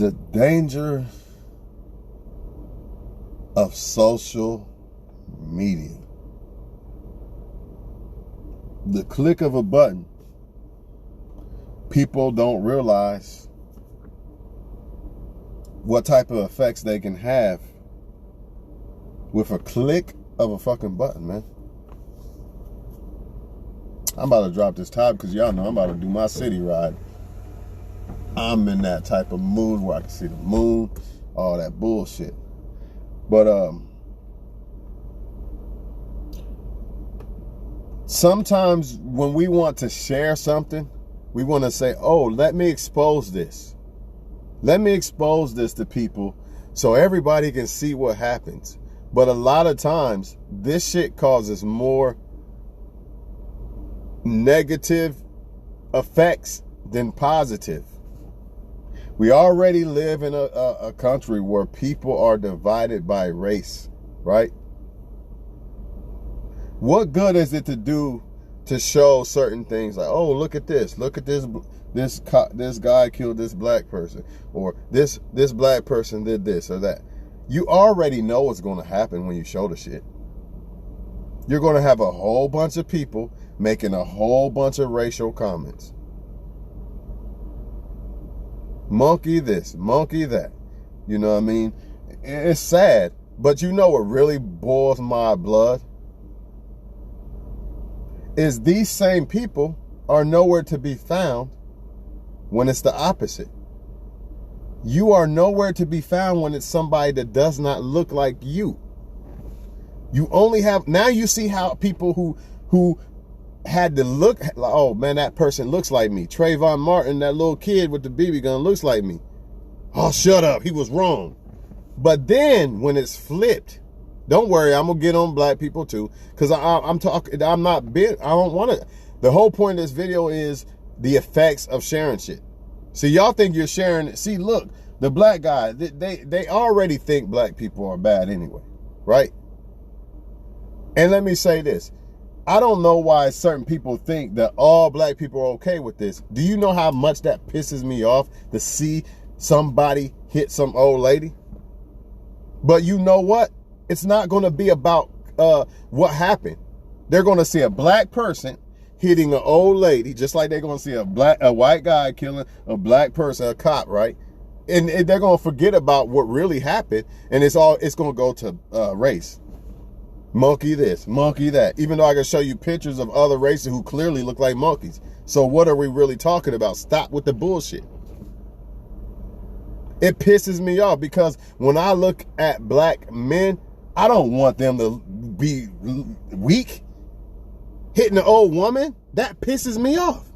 The danger of social media. The click of a button. People don't realize what type of effects they can have with a click of a fucking button, man. I'm about to drop this top because y'all know I'm about to do my city ride. I'm in that type of mood where I can see the moon, all that bullshit. But sometimes when we want to share something, we want to say, oh, let me expose this. Let me expose this to people so everybody can see what happens. But a lot of times, this shit causes more negative effects than positive. We already live in a country where people are divided by race, right? What good is it to do to show certain things like, oh, look at this this guy killed this black person, or this black person did this or that? You already know what's going to happen when you show the shit. You're going to have a whole bunch of people making a whole bunch of racial comments. Monkey this, monkey that. You know what I mean? It's sad, but you know what really boils my blood? Is these same people are nowhere to be found when it's the opposite. You are nowhere to be found when it's somebody that does not look like you. You only have, now you see how people who had to look, oh man, that person looks like me. Trayvon Martin, that little kid with the BB gun, looks like me. Oh, shut up, he was wrong. But then when it's flipped, don't worry, I'm gonna get on black people too, because I'm talking, I'm not big, I don't want to. The whole point of this video is the effects of sharing shit. See, y'all think you're sharing it. See, look, the black guy, they already think black people are bad anyway, right? And let me say this. I don't know why certain people think that all black people are okay with this. Do you know how much that pisses me off to see somebody hit some old lady? But you know what? It's not going to be about what happened. They're going to see a black person hitting an old lady, just like they're going to see a white guy killing a black person, a cop, right? And they're going to forget about what really happened, and it's going to go to race. Monkey this, monkey that. Even though I can show you pictures of other races who clearly look like monkeys. So what are we really talking about? Stop with the bullshit. It pisses me off because when I look at black men, I don't want them to be weak. Hitting an old woman, that pisses me off.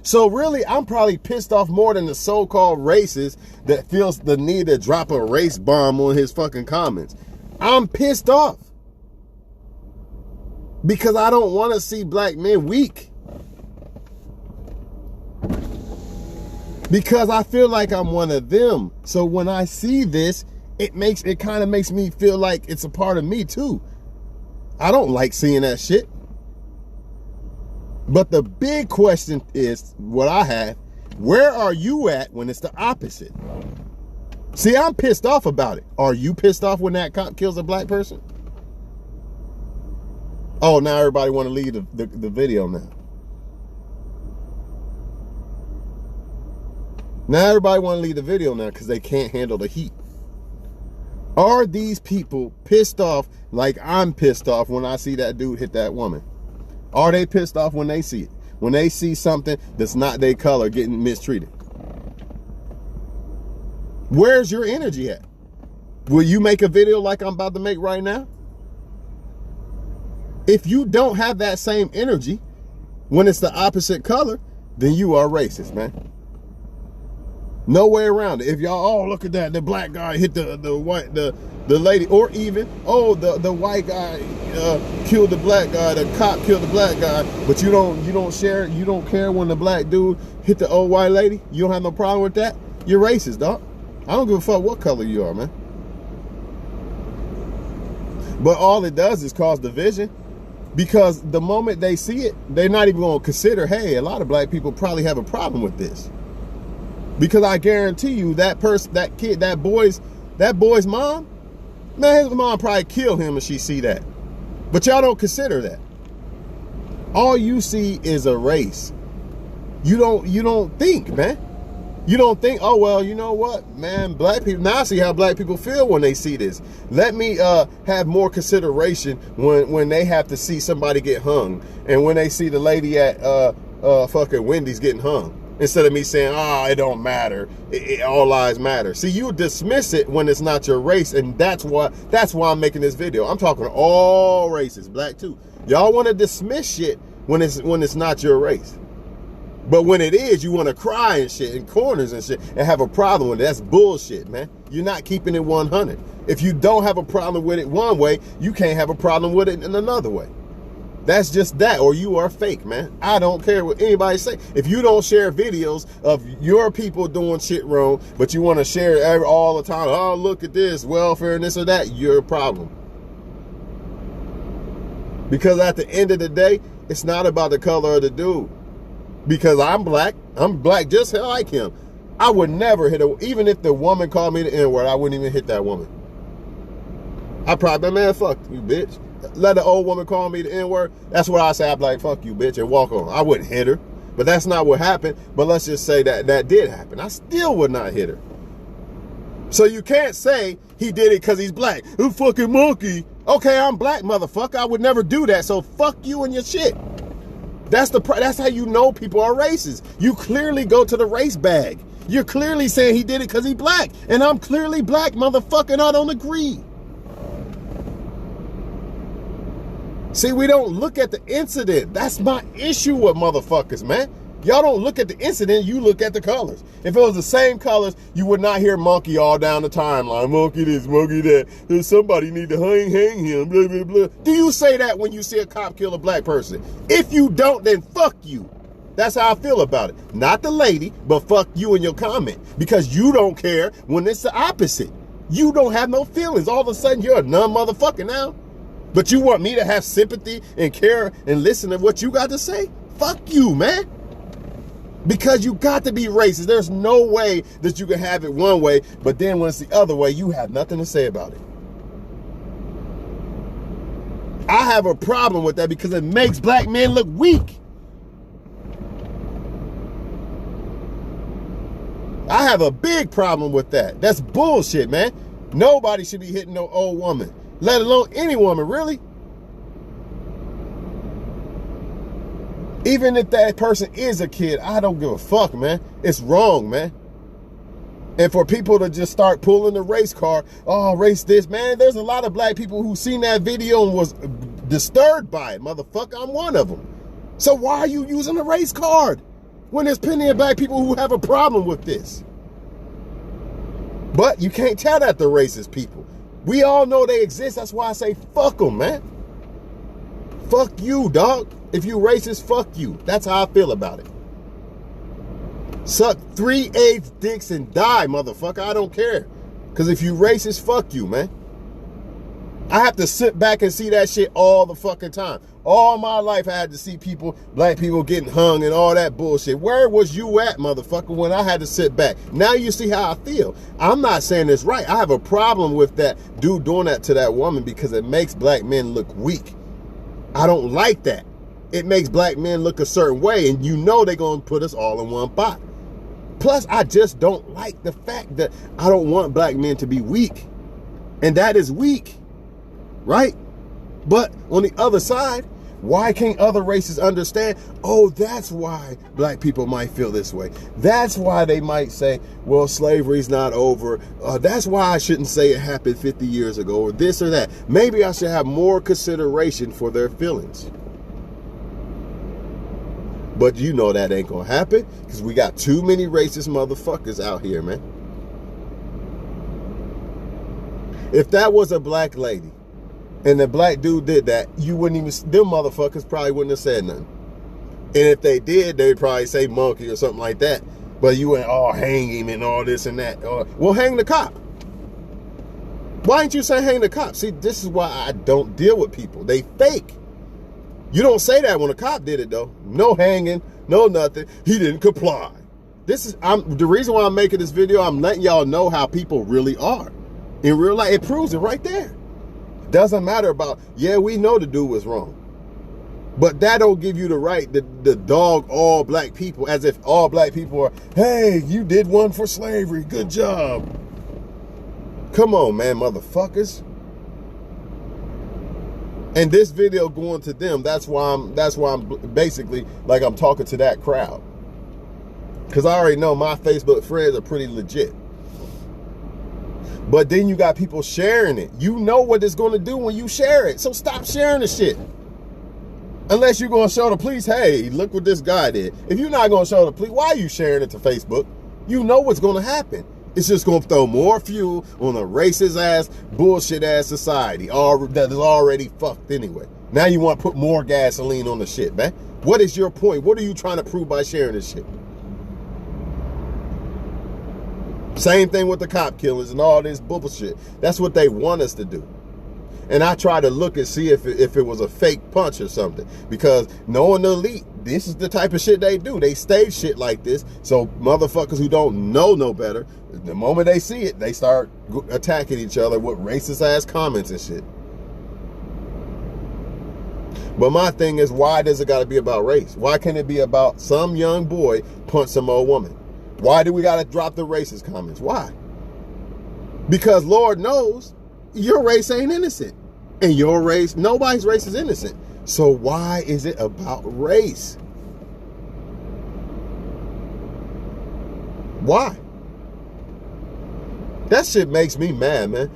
So really, I'm probably pissed off more than the so-called racist that feels the need to drop a race bomb on his fucking comments. I'm pissed off. Because I don't want to see black men weak. Because I feel like I'm one of them. So when I see this, it kind of makes me feel like it's a part of me too. I don't like seeing that shit. But the big question is what I have, where are you at when it's the opposite? See, I'm pissed off about it. Are you pissed off when that cop kills a black person? Oh, now everybody want to leave the video now. Now everybody want to leave the video now because they can't handle the heat. Are these people pissed off like I'm pissed off when I see that dude hit that woman? Are they pissed off when they see it? When they see something that's not their color getting mistreated? Where's your energy at? Will you make a video like I'm about to make right now? If you don't have that same energy when it's the opposite color, then you are racist, man. No way around it. If y'all, oh, look at that, the black guy hit the lady, or even, oh, the white guy killed the black guy, the cop killed the black guy, but you don't share, you don't care when the black dude hit the old white lady. You don't have no problem with that. You're racist, dog. I don't give a fuck what color you are, man. But all it does is cause division. Because the moment they see it, they're not even going to consider, hey, a lot of black people probably have a problem with this. Because I guarantee you that person, that kid, that boy's mom, man, his mom probably kill him if she see that. But y'all don't consider that. All you see is a race. You don't think, man. You don't think, oh, well, you know what, man, black people, now I see how black people feel when they see this. Let me have more consideration when they have to see somebody get hung and when they see the lady at fucking Wendy's getting hung. Instead of me saying, it don't matter, all lives matter. See, you dismiss it when it's not your race, and that's why I'm making this video. I'm talking all races, black too. Y'all want to dismiss shit when it's not your race. But when it is, you want to cry and shit in corners and shit and have a problem with it. That's bullshit, man. You're not keeping it 100. If you don't have a problem with it one way, you can't have a problem with it in another way. That's just that, or you are fake, man. I don't care what anybody say. If you don't share videos of your people doing shit wrong, but you want to share it all the time, oh, look at this, welfare and this or that, you're a problem. Because at the end of the day, it's not about the color of the dude. Because I'm black just like him. I would never hit even if the woman called me the N-word, I wouldn't even hit that woman. I probably, man, fuck you, bitch. Let the old woman call me the N-word, that's what I say. I'm like, fuck you, bitch, and walk on. I wouldn't hit her. But that's not what happened. But let's just say that did happen. I still would not hit her. So you can't say he did it because he's black. You fucking monkey. Okay, I'm black, motherfucker. I would never do that. So fuck you and your shit. That's how you know people are racist. You clearly go to the race bag. You're clearly saying he did it because he's black. And I'm clearly black, motherfucker, and I don't agree. See, we don't look at the incident. That's my issue with motherfuckers, man. Y'all don't look at the incident, you look at the colors. If it was the same colors, you would not hear monkey all down the timeline. Monkey this, monkey that. There's somebody need to hang him, blah, blah, blah. Do you say that when you see a cop kill a black person? If you don't, then fuck you. That's how I feel about it. Not the lady, but fuck you in your comment. Because you don't care when it's the opposite. You don't have no feelings. All of a sudden, you're a numb motherfucker now. But you want me to have sympathy and care and listen to what you got to say? Fuck you, man. Because you got to be racist. There's no way that you can have it one way, but then when it's the other way, you have nothing to say about it. I have a problem with that because it makes black men look weak. I have a big problem with that. That's bullshit, man. Nobody should be hitting no old woman, let alone any woman, really. Even if that person is a kid, I don't give a fuck, man. It's wrong, man. And for people to just start pulling the race card, oh, race this, man, there's a lot of black people who seen that video and was disturbed by it. Motherfucker, I'm one of them. So why are you using a race card when there's plenty of black people who have a problem with this? But you can't tell that the racist people. We all know they exist. That's why I say fuck them, man. Fuck you, dog. If you racist, fuck you. That's how I feel about it. Suck 3/8 dicks and die, motherfucker. I don't care. Because if you racist, fuck you, man. I have to sit back and see that shit all the fucking time. All my life I had to see people, black people getting hung and all that bullshit. Where was you at, motherfucker, when I had to sit back? Now you see how I feel. I'm not saying it's right. I have a problem with that dude doing that to that woman because it makes black men look weak. I don't like that. It makes black men look a certain way, and you know they're going to put us all in one pot. Plus, I just don't like the fact that I don't want black men to be weak. And that is weak, right? But on the other side, why can't other races understand? Oh, that's why black people might feel this way. That's why they might say, well, slavery's not over. That's why I shouldn't say it happened 50 years ago or this or that. Maybe I should have more consideration for their feelings. But you know that ain't gonna happen because we got too many racist motherfuckers out here, man. If that was a black lady and the black dude did that, you wouldn't even, them motherfuckers probably wouldn't have said nothing. And if they did, they'd probably say monkey or something like that. But you went, oh, hang him and all this and that. Well, hang the cop. Why didn't you say hang the cop? See, this is why I don't deal with people. They fake. You don't say that when a cop did it, though. No hanging, no nothing. He didn't comply. The reason why I'm making this video, I'm letting y'all know how people really are. In real life, it proves it right there. Doesn't matter about, yeah, we know the dude was wrong. But that don't give you the right to dog all black people as if all black people are, hey, you did one for slavery, good job. Come on, man, motherfuckers. And this video going to them, that's why I'm basically like I'm talking to that crowd. Because I already know my Facebook friends are pretty legit. But then you got people sharing it. You know what it's going to do when you share it. So stop sharing the shit. Unless you're going to show the police, hey, look what this guy did. If you're not going to show the police, why are you sharing it to Facebook? You know what's going to happen. It's just going to throw more fuel on a racist ass, bullshit ass society that is already fucked anyway. Now you want to put more gasoline on the shit, man. What is your point? What are you trying to prove by sharing this shit? Same thing with the cop killings and all this bullshit. That's what they want us to do. And I try to look and see if it was a fake punch or something. Because knowing the elite, this is the type of shit they do. They stage shit like this. So motherfuckers who don't know no better, the moment they see it, they start attacking each other with racist ass comments and shit. But my thing is, why does it got to be about race? Why can't it be about some young boy punch some old woman? Why do we got to drop the racist comments? Why? Because Lord knows your race ain't innocent. And your race, nobody's race is innocent. So why is it about race? Why? That shit makes me mad, man.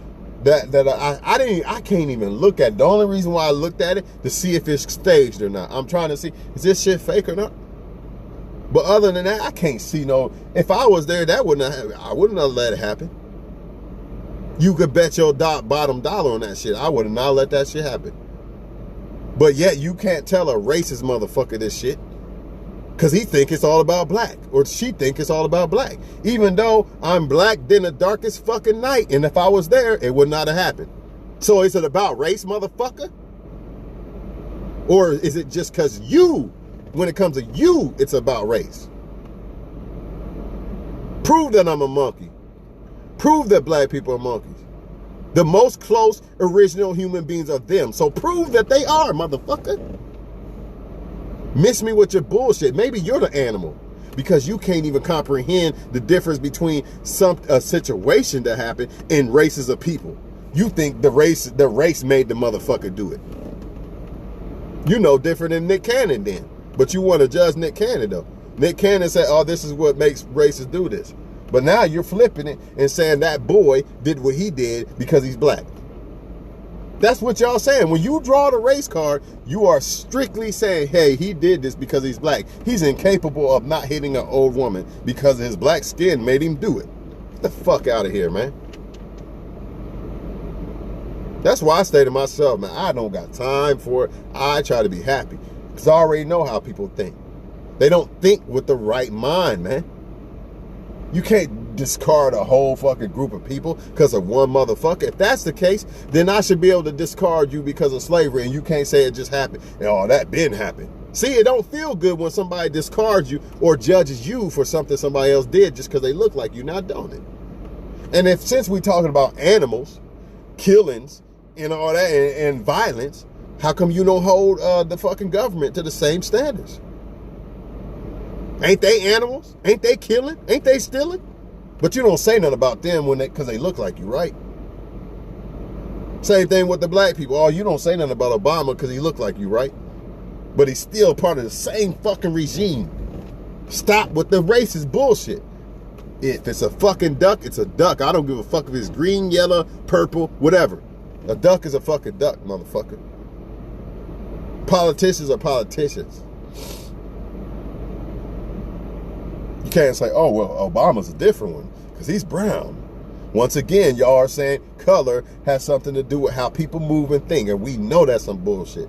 I can't even look at it. The only reason why I looked at it to see if it's staged or not. I'm trying to see, is this shit fake or not? But other than that, I can't see no. If I was there, I wouldn't have let it happen. You could bet your bottom dollar on that shit. I would have not let that shit happen. But yet you can't tell a racist motherfucker this shit. Because he think it's all about black. Or she think it's all about black. Even though I'm black than the darkest fucking night. And if I was there, it would not have happened. So is it about race, motherfucker? Or is it just because when it comes to you, it's about race? Prove that I'm a monkey. Prove that black people are monkeys. The most close original human beings are them. So prove that they are, motherfucker. Miss me with your bullshit. Maybe you're the animal because you can't even comprehend the difference between a situation that happened and races of people. You think the race made the motherfucker do it. You know different than Nick Cannon then. But you want to judge Nick Cannon though. Nick Cannon said, oh, this is what makes races do this. But now you're flipping it and saying that boy did what he did because he's black. That's what y'all saying. When you draw the race card, you are strictly saying, hey, he did this because he's black. He's incapable of not hitting an old woman because his black skin made him do it. Get the fuck out of here, man. That's why I say to myself, man, I don't got time for it. I try to be happy because I already know how people think. They don't think with the right mind, man. You can't discard a whole fucking group of people because of one motherfucker. If that's the case, then I should be able to discard you because of slavery and you can't say it just happened. And oh, that didn't happen. See, it don't feel good when somebody discards you or judges you for something somebody else did just because they look like you, now don't it? And since we're talking about animals, killings, and all that, and violence, how come you don't hold the fucking government to the same standards? Ain't they animals? Ain't they killing? Ain't they stealing? But you don't say nothing about them because they look like you, right? Same thing with the black people. Oh, you don't say nothing about Obama because he looked like you, right? But he's still part of the same fucking regime. Stop with the racist bullshit. If it's a fucking duck, it's a duck. I don't give a fuck if it's green, yellow, purple, whatever. A duck is a fucking duck, motherfucker. Politicians are politicians. You can't say, oh, well, Obama's a different one because he's brown. Once again, y'all are saying color has something to do with how people move and think, and we know that's some bullshit.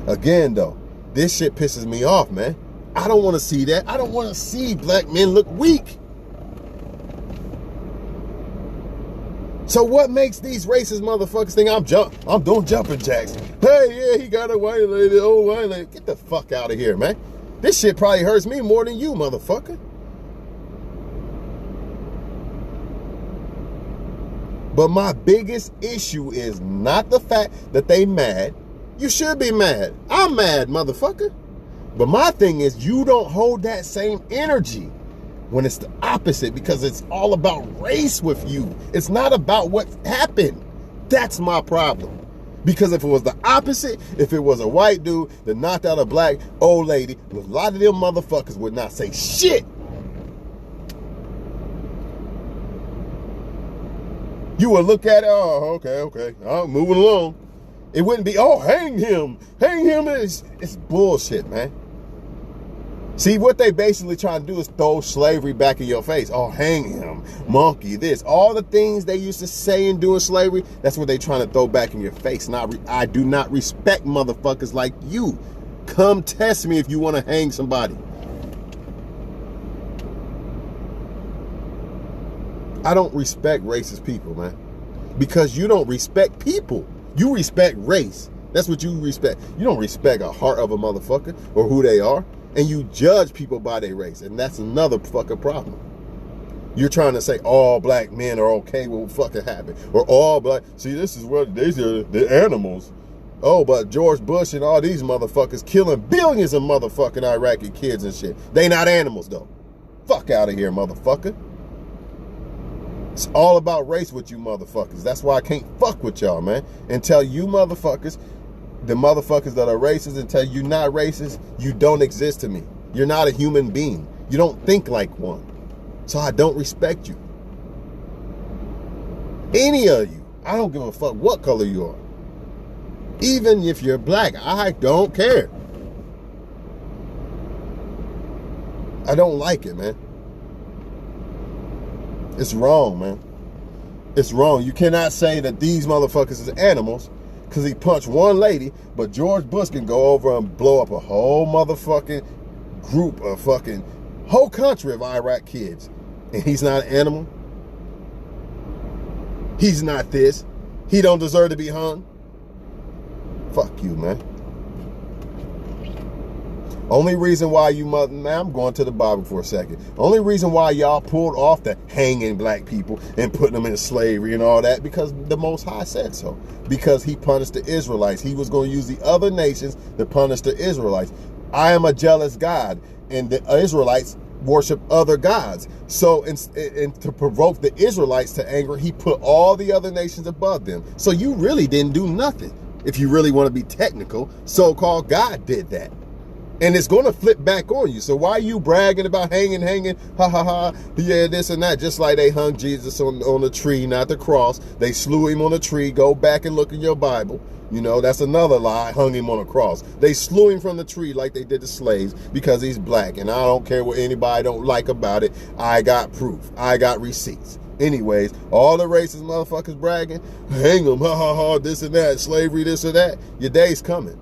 Again, though, this shit pisses me off, man. I don't want to see that. I don't want to see black men look weak. So what makes these racist motherfuckers think I'm doing jumping jacks? Hey, yeah, he got a white lady, old white lady. Get the fuck out of here, man. This shit probably hurts me more than you, motherfucker. But my biggest issue is not the fact that they mad. You should be mad. I'm mad, motherfucker. But my thing is you don't hold that same energy when it's the opposite, because it's all about race with you. It's not about what happened. That's my problem. Because if it was the opposite, if it was a white dude that knocked out a black old lady, a lot of them motherfuckers would not say shit. You would look at it, oh, okay, I'm moving along. It wouldn't be, oh, hang him. It's bullshit, man. See, what they basically trying to do is throw slavery back in your face. Oh, hang him, monkey, this. All the things they used to say and do in slavery, that's what they trying to throw back in your face. I do not respect motherfuckers like you. Come test me if you want to hang somebody. I don't respect racist people, man. Because you don't respect people. You respect race. That's what you respect. You don't respect a heart of a motherfucker or who they are. And you judge people by their race. And that's another fucking problem. You're trying to say all black men are okay with what fucking happened. Or all black, see, this is what, these are the animals. Oh, but George Bush and all these motherfuckers killing billions of motherfucking Iraqi kids and shit. They not animals, though. Fuck out of here, motherfucker. It's all about race with you motherfuckers. That's why I can't fuck with y'all, man. And tell you motherfuckers, the motherfuckers that are racist, and tell you not racist, you don't exist to me. You're not a human being. You don't think like one. So I don't respect you. Any of you. I don't give a fuck what color you are. Even if you're black, I don't care. I don't like it, man. It's wrong, man. It's wrong. You cannot say that these motherfuckers is animals because he punched one lady, but George Bush can go over and blow up a whole motherfucking group of fucking whole country of Iraq kids. And he's not an animal. He's not this. He don't deserve to be hung. Fuck you, man. Only reason why you man, I'm going to the Bible for a second. Only reason why y'all pulled off the hanging black people and putting them in slavery and all that, because the Most High said so. Because he punished the Israelites. He was going to use the other nations to punish the Israelites. I am a jealous God, and the Israelites worship other gods. So and to provoke the Israelites to anger, he put all the other nations above them. So you really didn't do nothing. If you really want to be technical, so-called God did that. And it's going to flip back on you. So why are you bragging about hanging, ha, ha, ha, yeah, this and that, just like they hung Jesus on the tree, not the cross. They slew him on a tree. Go back and look in your Bible. You know, that's another lie, hung him on a cross. They slew him from the tree like they did the slaves because he's black. And I don't care what anybody don't like about it. I got proof. I got receipts. Anyways, all the racist motherfuckers bragging, hang them, ha, ha, ha, this and that, slavery, this or that. Your day's coming.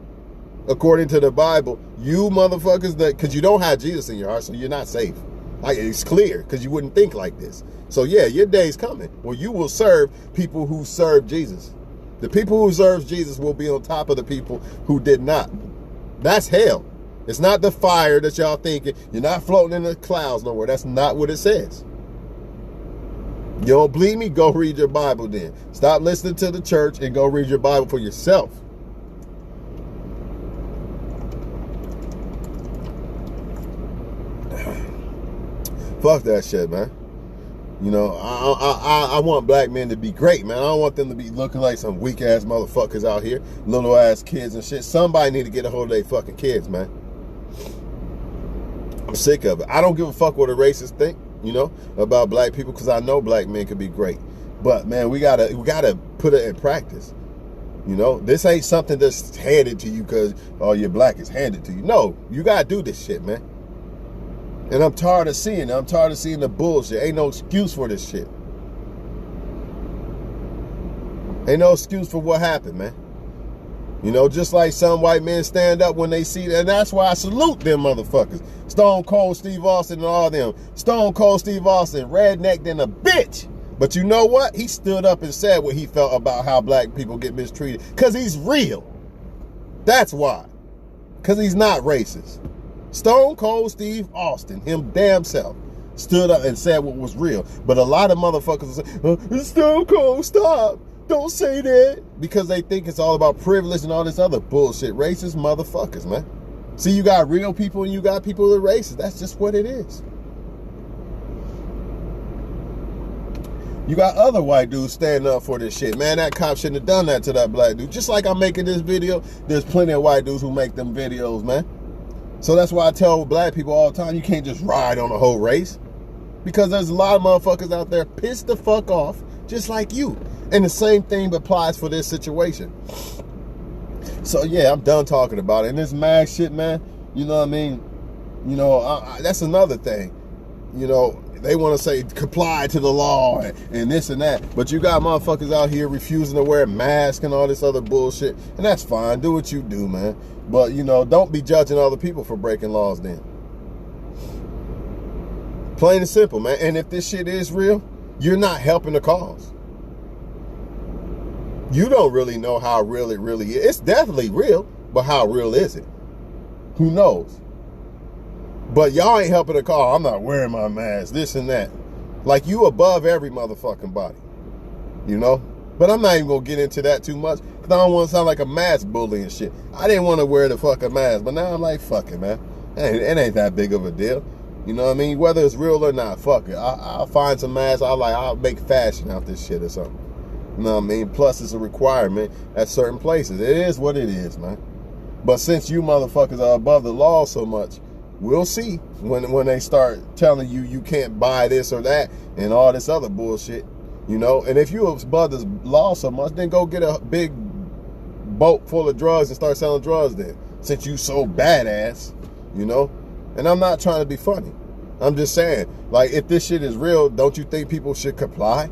According to the Bible, you motherfuckers, because you don't have Jesus in your heart, so you're not safe. It's clear, because you wouldn't think like this. So yeah, your day's coming. Well, you will serve people who serve Jesus. The people who serve Jesus will be on top of the people who did not. That's hell. It's not the fire that y'all thinking. You're not floating in the clouds nowhere. That's not what it says. You don't believe me? Go read your Bible then. Stop listening to the church and go read your Bible for yourself. Fuck that shit, man. You know, I want black men to be great, man. I don't want them to be looking like some weak ass motherfuckers out here, little ass kids and shit. Somebody need to get a hold of their fucking kids, man. I'm sick of it. I don't give a fuck what the racists think, you know, about black people, because I know black men can be great. But man, we gotta put it in practice. You know, this ain't something that's handed to you because you're black, it's handed to you. No, you gotta do this shit, man. And I'm tired of seeing it. I'm tired of seeing the bullshit. Ain't no excuse for this shit. Ain't no excuse for what happened, man. You know, just like some white men stand up when they see that. And that's why I salute them motherfuckers. Stone Cold Steve Austin and all them. Stone Cold Steve Austin, redneck than a bitch. But you know what? He stood up and said what he felt about how black people get mistreated. Because he's real. That's why. Because he's not racist. Stone Cold Steve Austin, him damn self, stood up and said what was real. But a lot of motherfuckers say, Stone Cold, stop. Don't say that. Because they think it's all about privilege and all this other bullshit. Racist motherfuckers, man. See, you got real people and you got people that are racist. That's just what it is. You got other white dudes standing up for this shit. Man, that cop shouldn't have done that to that black dude. Just like I'm making this video, there's plenty of white dudes who make them videos, man. So that's why I tell black people all the time, you can't just ride on a whole race. Because there's a lot of motherfuckers out there pissed the fuck off, just like you. And the same thing applies for this situation. So yeah, I'm done talking about it. And this mag shit, man, you know what I mean? You know, that's another thing. You know, they want to say comply to the law and this and that. But you got motherfuckers out here refusing to wear masks and all this other bullshit. And that's fine. Do what you do, man. But, you know, don't be judging other people for breaking laws then. Plain and simple, man. And if this shit is real, you're not helping the cause. You don't really know how real it really is. It's definitely real, but how real is it? Who knows? But y'all ain't helping the cause. I'm not wearing my mask, this and that. Like, you above every motherfucking body. You know? But I'm not even going to get into that too much, because I don't want to sound like a mask bully and shit. I didn't want to wear the fucking mask, but now I'm like, fuck it, man. It ain't that big of a deal. You know what I mean? Whether it's real or not, fuck it. I'll find some masks. I'll make fashion out this shit or something. You know what I mean? Plus, it's a requirement at certain places. It is what it is, man. But since you motherfuckers are above the law so much, we'll see when they start telling you you can't buy this or that and all this other bullshit, you know? And if you're above the law so much, then go get a big boat full of drugs and start selling drugs then, since you so badass, you know? And I'm not trying to be funny. I'm just saying, like, if this shit is real, don't you think people should comply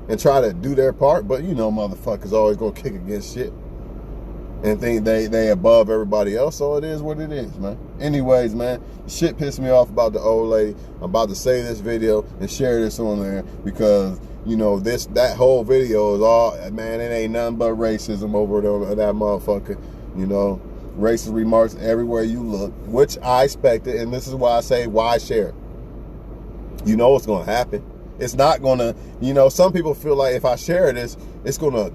and try to do their part? But, you know, motherfuckers always gonna kick against shit and think they above everybody else. So it is what it is, man. Anyways, man, shit pissed me off about the old lady. I'm about to save this video and share this on there because, you know, that whole video is all, man, it ain't nothing but racism over there, that motherfucker, you know. Racist remarks everywhere you look, which I expected, and this is why I say, why share? You know what's gonna happen. It's not gonna, you know, some people feel like if I share this, it's gonna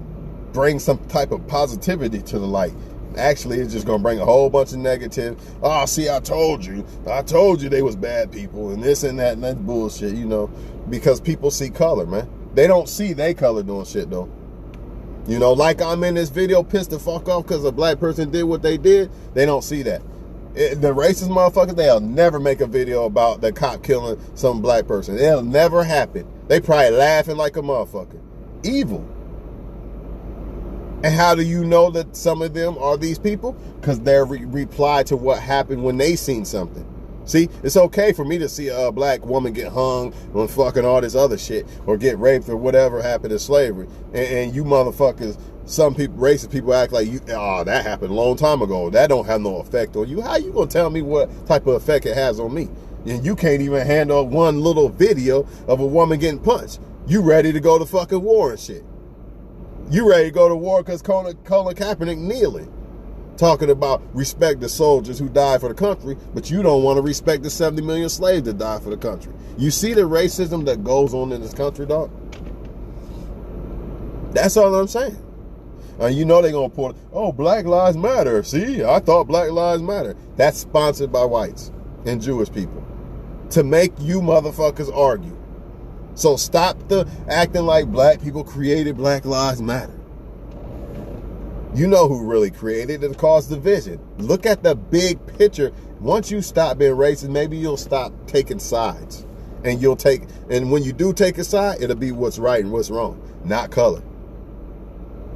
bring some type of positivity to the light. Actually, it's just gonna bring a whole bunch of negative. Oh, see, I told you they was bad people and this and that, and that's bullshit, you know, because people see color, man. They don't see they color doing shit though. You know, like I'm in this video pissed the fuck off because a black person did what they did. They don't see that. The racist motherfuckers, they'll never make a video about the cop killing some black person. It'll never happen. They probably laughing like a motherfucker. Evil. And how do you know that some of them are these people? Because they're reply to what happened when they seen something. See, it's okay for me to see a black woman get hung on fucking all this other shit or get raped or whatever happened in slavery. And you motherfuckers, some people, racist people act like, that happened a long time ago. That don't have no effect on you. How you gonna tell me what type of effect it has on me? And you can't even handle one little video of a woman getting punched. You ready to go to fucking war and shit. You ready to go to war because Colin Kaepernick kneeling. Talking about respect the soldiers who died for the country, but you don't want to respect the 70 million slaves that died for the country. You see the racism that goes on in this country, dog? That's all I'm saying. And you know they're going to pull, oh, Black Lives Matter. See, I thought Black Lives Matter. That's sponsored by whites and Jewish people to make you motherfuckers argue. So stop the acting like black people created Black Lives Matter. You know who really created it, caused division. Look at the big picture. Once you stop being racist, maybe you'll stop taking sides. And when you do take a side, it'll be what's right and what's wrong, not color.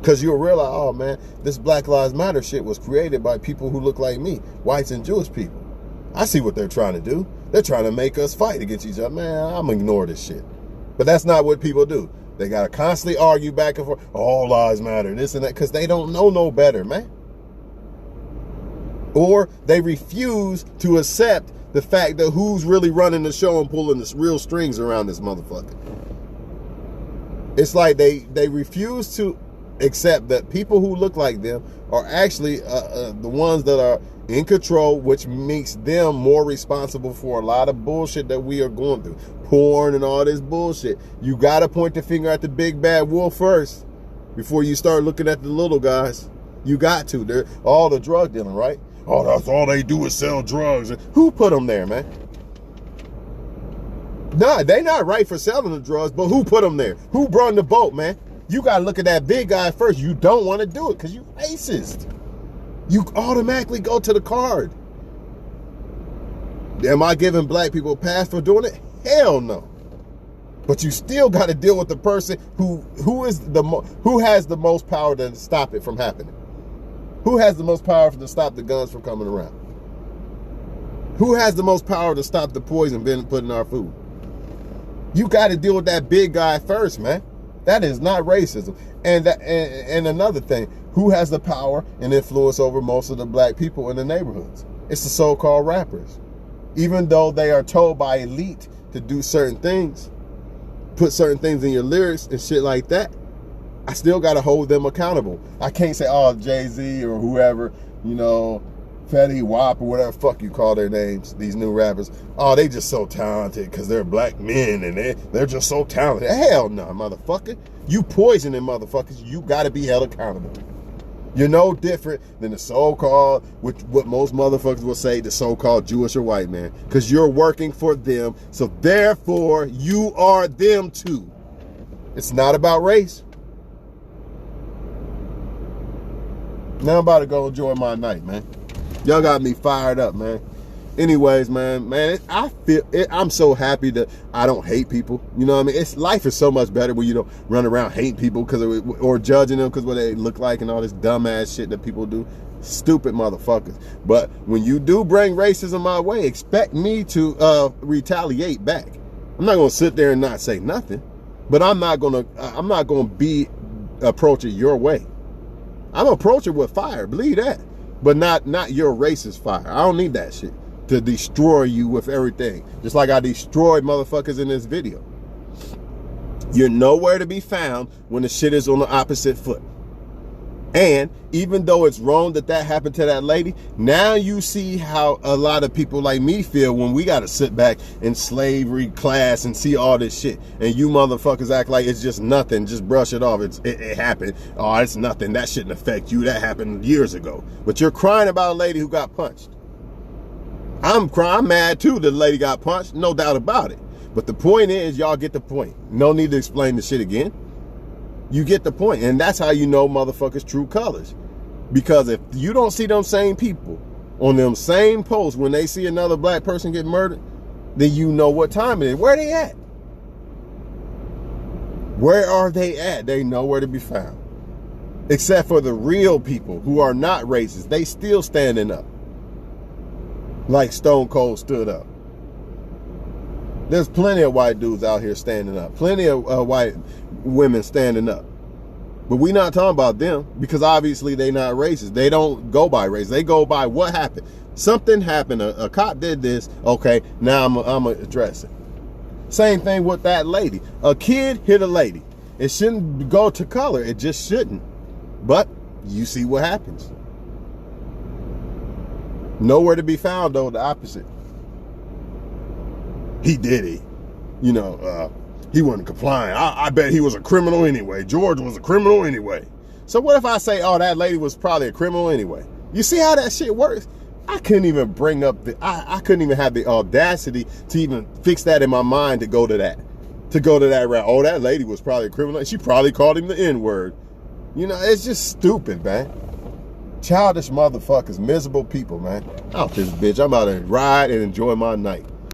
Because you'll realize, oh man, this Black Lives Matter shit was created by people who look like me, whites and Jewish people. I see what they're trying to do. They're trying to make us fight against each other. Man, I'm gonna ignore this shit. But that's not what people do. They got to constantly argue back and forth. All lives matter, this and that, because they don't know no better, man. Or they refuse to accept the fact that who's really running the show and pulling the real strings around this motherfucker. It's like they refuse to accept that people who look like them are actually the ones that are in control, which makes them more responsible for a lot of bullshit that we are going through. Porn and all this bullshit. You got to point the finger at the big bad wolf first before you start looking at the little guys. You got to. They're all the drug dealing, right? Oh, that's all they do is sell drugs. Who put them there, man? Nah, they not right for selling the drugs, but who put them there? Who brought the boat, man? You got to look at that big guy first. You don't want to do it because you racist. You automatically go to the card. Am I giving black people a pass for doing it? Hell no. But you still got to deal with the person who has the most power to stop it from happening. Who has the most power to stop the guns from coming around? Who has the most power to stop the poison being put in our food? You got to deal with that big guy first, man. That is not racism. And another thing, who has the power and influence over most of the black people in the neighborhoods? It's the so-called rappers. Even though they are told by elite to do certain things, put certain things in your lyrics and shit like that, I still got to hold them accountable. I can't say, oh, Jay-Z or whoever, you know, Fetty Wap or whatever fuck you call their names, these new rappers. Oh, they just so talented because they're black men and they're just so talented. Hell no, motherfucker. You poisoning motherfuckers. You got to be held accountable. You're no different than the so-called, what most motherfuckers will say, the so-called Jewish or white man. Because you're working for them, so therefore you are them too. It's not about race. Now I'm about to go enjoy my night, man. Y'all got me fired up, man. Anyways, man, I'm so happy that I don't hate people. You know what I mean? Life is so much better when you don't run around hating people or judging them because what they look like and all this dumbass shit that people do. Stupid motherfuckers. But when you do bring racism my way, expect me to retaliate back. I'm not gonna sit there and not say nothing, but I'm not gonna approach it your way. I'm gonna approach it with fire, believe that, but not your racist fire. I don't need that shit to destroy you with everything. Just like I destroyed motherfuckers in this video. You're nowhere to be found when the shit is on the opposite foot. And even though it's wrong that happened to that lady, now you see how a lot of people like me feel when we got to sit back in slavery class and see all this shit. And you motherfuckers act like it's just nothing. Just brush it off. It happened. Oh, it's nothing. That shouldn't affect you. That happened years ago. But you're crying about a lady who got punched. I'm mad too that the lady got punched. No doubt about it. But the point is, y'all get the point. No need to explain the shit again. You get the point. And that's how you know motherfuckers' true colors. Because if you don't see them same people on them same posts when they see another black person get murdered, then you know what time it is. Where they at? Where are they at? They nowhere to be found. Except for the real people who are not racist. They still standing up. Like Stone Cold stood up. There's plenty of white dudes out here standing up. Plenty of white women standing up. But we not talking about them because obviously they not racist. They don't go by race. They go by what happened. Something happened. A cop did this. Okay, now I'm going to address it. Same thing with that lady. A kid hit a lady. It shouldn't go to color. It just shouldn't. But you see what happens. Nowhere to be found, though, the opposite. He did it. You know, he wasn't complying. I bet he was a criminal anyway. George was a criminal anyway. So what if I say, oh, that lady was probably a criminal anyway? You see how that shit works? I couldn't even bring up I couldn't even have the audacity to even fix that in my mind to go to that. To go to that route. Oh, that lady was probably a criminal. She probably called him the N-word. You know, it's just stupid, man. Childish motherfuckers, miserable people, man. Out this bitch. I'm about to ride and enjoy my night.